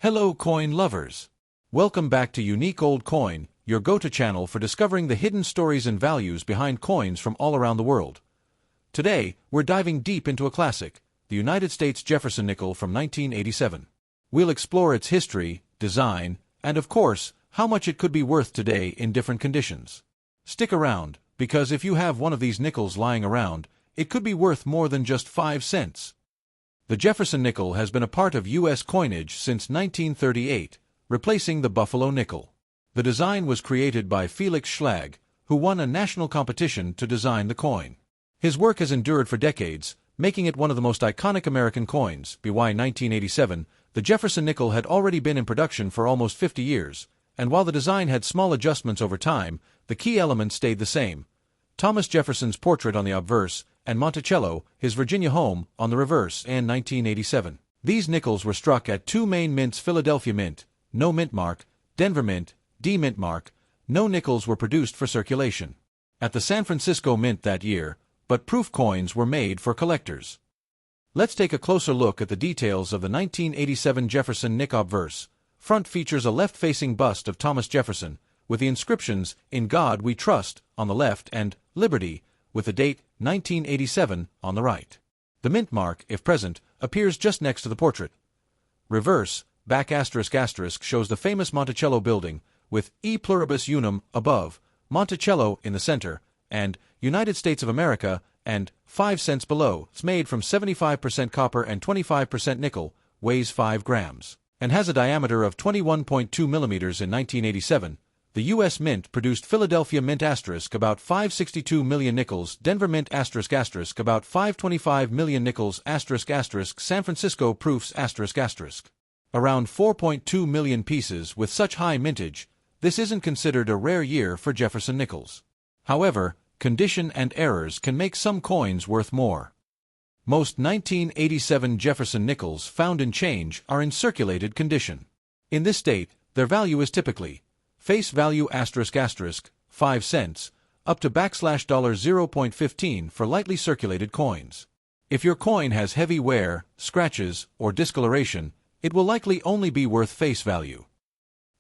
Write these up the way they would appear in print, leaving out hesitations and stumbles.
Hello coin lovers! Welcome back to Unique Old Coin, your go-to channel for discovering the hidden stories and values behind coins from all around the world. Today, we're diving deep into a classic, the United States Jefferson nickel from 1987. We'll explore its history, design, and of course, how much it could be worth today in different conditions. Stick around, because if you have one of these nickels lying around, it could be worth more than just 5 cents. The Jefferson nickel has been a part of U.S. coinage since 1938, replacing the Buffalo nickel. The design was created by Felix Schlag, who won a national competition to design the coin. His work has endured for decades, making it one of the most iconic American coins. By 1987, the Jefferson nickel had already been in production for almost 50 years, and while the design had small adjustments over time, the key elements stayed the same. Thomas Jefferson's portrait on the obverse, and Monticello, his Virginia home, on the reverse, in 1987. These nickels were struck at two main mints: Philadelphia Mint, no mint mark; Denver Mint, D mint mark. No nickels were produced for circulation at the San Francisco Mint that year, but proof coins were made for collectors. Let's take a closer look at the details of the 1987 Jefferson Nick obverse. Front features a left-facing bust of Thomas Jefferson, with the inscriptions, "In God We Trust," on the left and "Liberty," with the date 1987 on the right. The mint mark, if present, appears just next to the portrait. Reverse, back *** shows the famous Monticello building, with E Pluribus Unum above, Monticello in the center, and United States of America, and 5 cents below. It's made from 75% copper and 25% nickel, weighs 5 grams, and has a diameter of 21.2 millimeters. In 1987, the U.S. Mint produced Philadelphia Mint * about 562 million nickels, Denver Mint ** about 525 million nickels **, San Francisco Proofs **. Around 4.2 million pieces. With such high mintage, this isn't considered a rare year for Jefferson nickels. However, condition and errors can make some coins worth more. Most 1987 Jefferson nickels found in change are in circulated condition. In this state, their value is typically face value **, 5 cents, up to $0.15 for lightly circulated coins. If your coin has heavy wear, scratches, or discoloration, it will likely only be worth face value.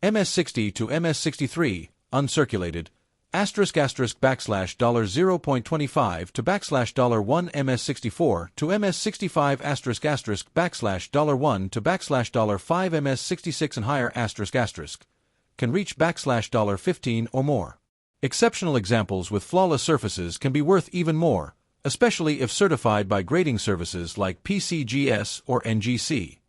MS60 to MS63, uncirculated, *$0.25 to $1 MS64 to MS65 $1 to $5 MS66 and higher can reach $15 or more. Exceptional examples with flawless surfaces can be worth even more, especially if certified by grading services like PCGS or NGC.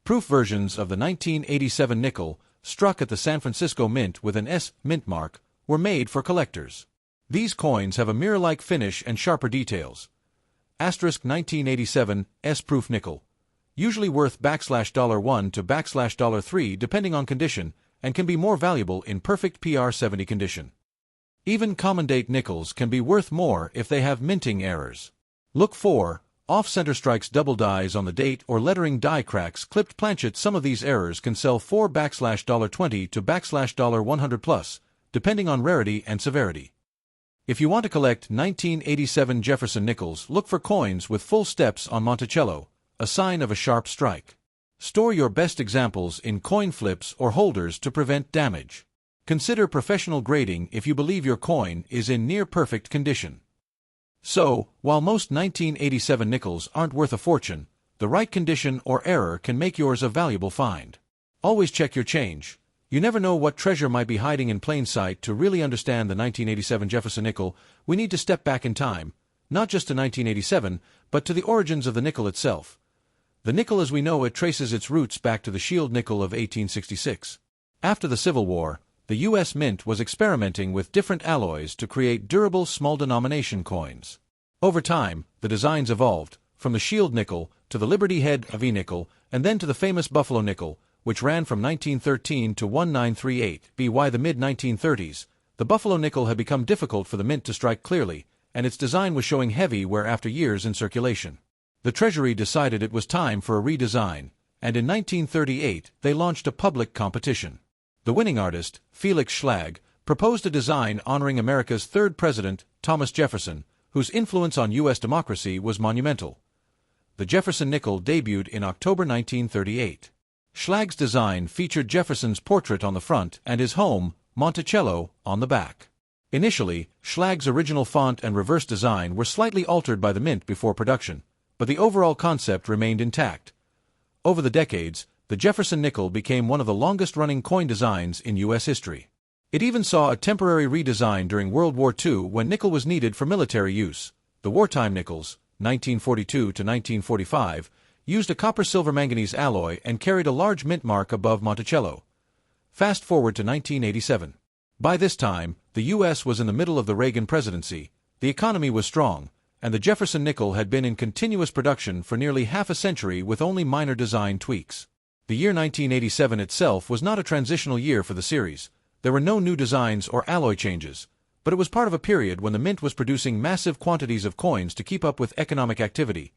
Proof versions of the 1987 nickel, struck at the San Francisco Mint with an S mint mark, were made for collectors. These coins have a mirror-like finish and sharper details. * 1987 S-proof nickel, usually worth $1 to $3 depending on condition, and can be more valuable in perfect PR70 condition. Even common-date nickels can be worth more if they have minting errors. Look for off-center strikes, double dies on the date, or lettering die cracks, clipped planchette. Some of these errors can sell for $20 to $100 plus, depending on rarity and severity. If you want to collect 1987 Jefferson nickels, look for coins with full steps on Monticello, a sign of a sharp strike. Store your best examples in coin flips or holders to prevent damage. Consider professional grading if you believe your coin is in near-perfect condition. So, while most 1987 nickels aren't worth a fortune, the right condition or error can make yours a valuable find. Always check your change. You never know what treasure might be hiding in plain sight. To really understand the 1987 Jefferson nickel, we need to step back in time, not just to 1987, but to the origins of the nickel itself. The nickel as we know it traces its roots back to the shield nickel of 1866. After the Civil War, the U.S. Mint was experimenting with different alloys to create durable small-denomination coins. Over time, the designs evolved, from the shield nickel to the Liberty Head of nickel, and then to the famous Buffalo nickel, which ran from 1913 to 1938. By the mid-1930s, the Buffalo nickel had become difficult for the Mint to strike clearly, and its design was showing heavy wear after years in circulation. The Treasury decided it was time for a redesign, and in 1938 they launched a public competition. The winning artist, Felix Schlag, proposed a design honoring America's third president, Thomas Jefferson, whose influence on U.S. democracy was monumental. The Jefferson nickel debuted in October 1938. Schlag's design featured Jefferson's portrait on the front and his home, Monticello, on the back. Initially, Schlag's original font and reverse design were slightly altered by the mint before production, but the overall concept remained intact. Over the decades, the Jefferson nickel became one of the longest-running coin designs in U.S. history. It even saw a temporary redesign during World War II when nickel was needed for military use. The wartime nickels, 1942 to 1945, used a copper-silver-manganese alloy and carried a large mint mark above Monticello. Fast forward to 1987. By this time, the U.S. was in the middle of the Reagan presidency, the economy was strong, and the Jefferson nickel had been in continuous production for nearly half a century with only minor design tweaks. The year 1987 itself was not a transitional year for the series. There were no new designs or alloy changes, but it was part of a period when the mint was producing massive quantities of coins to keep up with economic activity.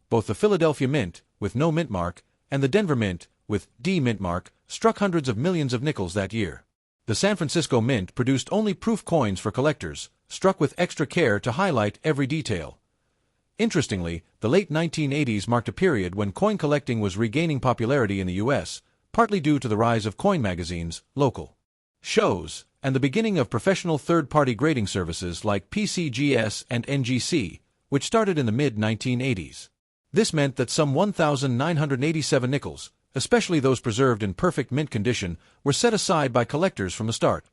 Both the Philadelphia Mint, with no mint mark, and the Denver Mint, with D mint mark, struck hundreds of millions of nickels that year. The San Francisco Mint produced only proof coins for collectors, struck with extra care to highlight every detail. Interestingly, the late 1980s marked a period when coin collecting was regaining popularity in the U.S., partly due to the rise of coin magazines, local shows, and the beginning of professional third-party grading services like PCGS and NGC, which started in the mid-1980s. This meant that some 1,987 nickels, especially those preserved in perfect mint condition, were set aside by collectors from the start.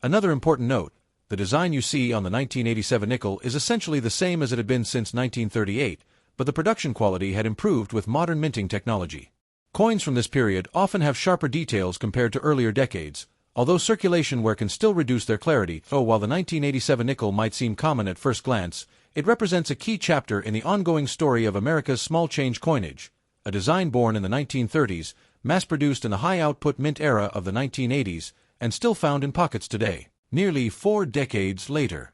Another important note, the design you see on the 1987 nickel is essentially the same as it had been since 1938, but the production quality had improved with modern minting technology. Coins from this period often have sharper details compared to earlier decades, although circulation wear can still reduce their clarity. While the 1987 nickel might seem common at first glance, it represents a key chapter in the ongoing story of America's small change coinage, a design born in the 1930s, mass-produced in the high-output mint era of the 1980s, and still found in pockets today, nearly 4 decades later.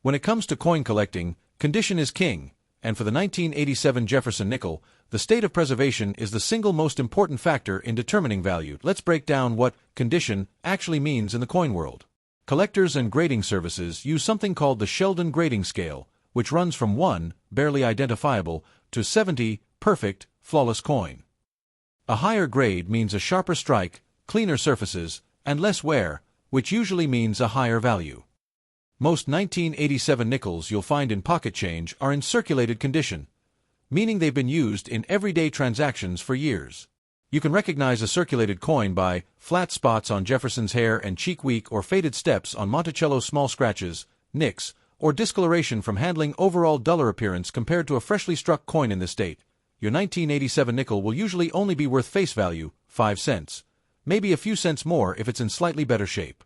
When it comes to coin collecting, condition is king, and for the 1987 Jefferson nickel, the state of preservation is the single most important factor in determining value. Let's break down what condition actually means in the coin world. Collectors and grading services use something called the Sheldon grading scale, which runs from 1, barely identifiable, to 70, perfect, flawless coin. A higher grade means a sharper strike, cleaner surfaces, and less wear, which usually means a higher value. Most 1987 nickels you'll find in pocket change are in circulated condition, meaning they've been used in everyday transactions for years. You can recognize a circulated coin by flat spots on Jefferson's hair and cheek weak or faded steps on Monticello's small scratches, nicks, or discoloration from handling overall duller appearance compared to a freshly struck coin in this state. Your 1987 nickel will usually only be worth face value, 5 cents. Maybe a few cents more if it's in slightly better shape.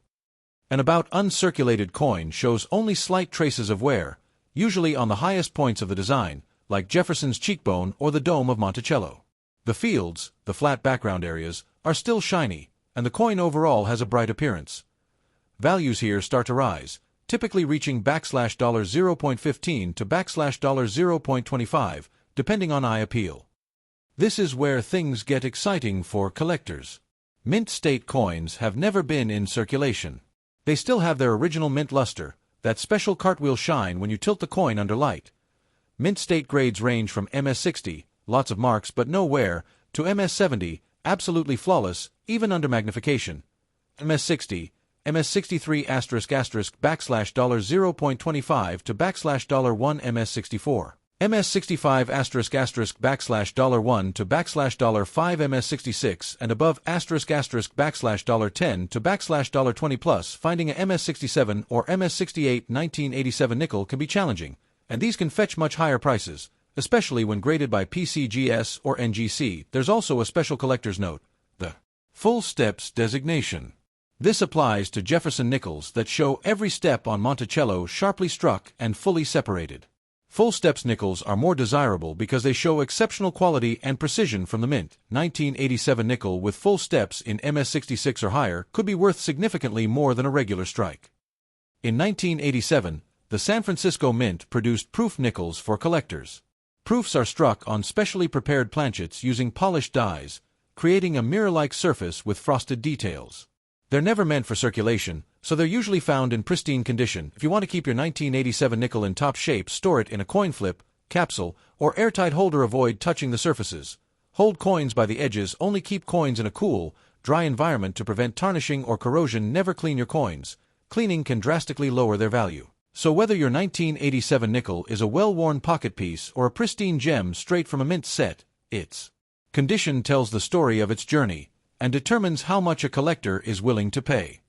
An about uncirculated coin shows only slight traces of wear, usually on the highest points of the design, like Jefferson's cheekbone or the dome of Monticello. The fields, the flat background areas, are still shiny, and the coin overall has a bright appearance. Values here start to rise, typically reaching $0.15 to $0.25, depending on eye appeal. This is where things get exciting for collectors. Mint state coins have never been in circulation. They still have their original mint luster, that special cartwheel shine when you tilt the coin under light. Mint state grades range from MS60, lots of marks but no wear, to MS70, absolutely flawless, even under magnification. MS60, MS63 $0.25 to $1 MS64. MS65 $1 to $5 MS66 and above $10 to $20 plus. Finding a MS67 or MS68 1987 nickel can be challenging, and these can fetch much higher prices, especially when graded by PCGS or NGC. There's also a special collector's note, the full steps designation. This applies to Jefferson nickels that show every step on Monticello sharply struck and fully separated. Full steps nickels are more desirable because they show exceptional quality and precision from the mint. 1987 nickel with full steps in MS66 or higher could be worth significantly more than a regular strike. In 1987, the San Francisco Mint produced proof nickels for collectors. Proofs are struck on specially prepared planchets using polished dies, creating a mirror-like surface with frosted details. They're never meant for circulation, so they're usually found in pristine condition. If you want to keep your 1987 nickel in top shape, store it in a coin flip, capsule, or airtight holder. Avoid touching the surfaces. Hold coins by the edges. Only keep coins in a cool, dry environment to prevent tarnishing or corrosion. Never clean your coins. Cleaning can drastically lower their value. So whether your 1987 nickel is a well-worn pocket piece or a pristine gem straight from a mint set, its condition tells the story of its journey and determines how much a collector is willing to pay.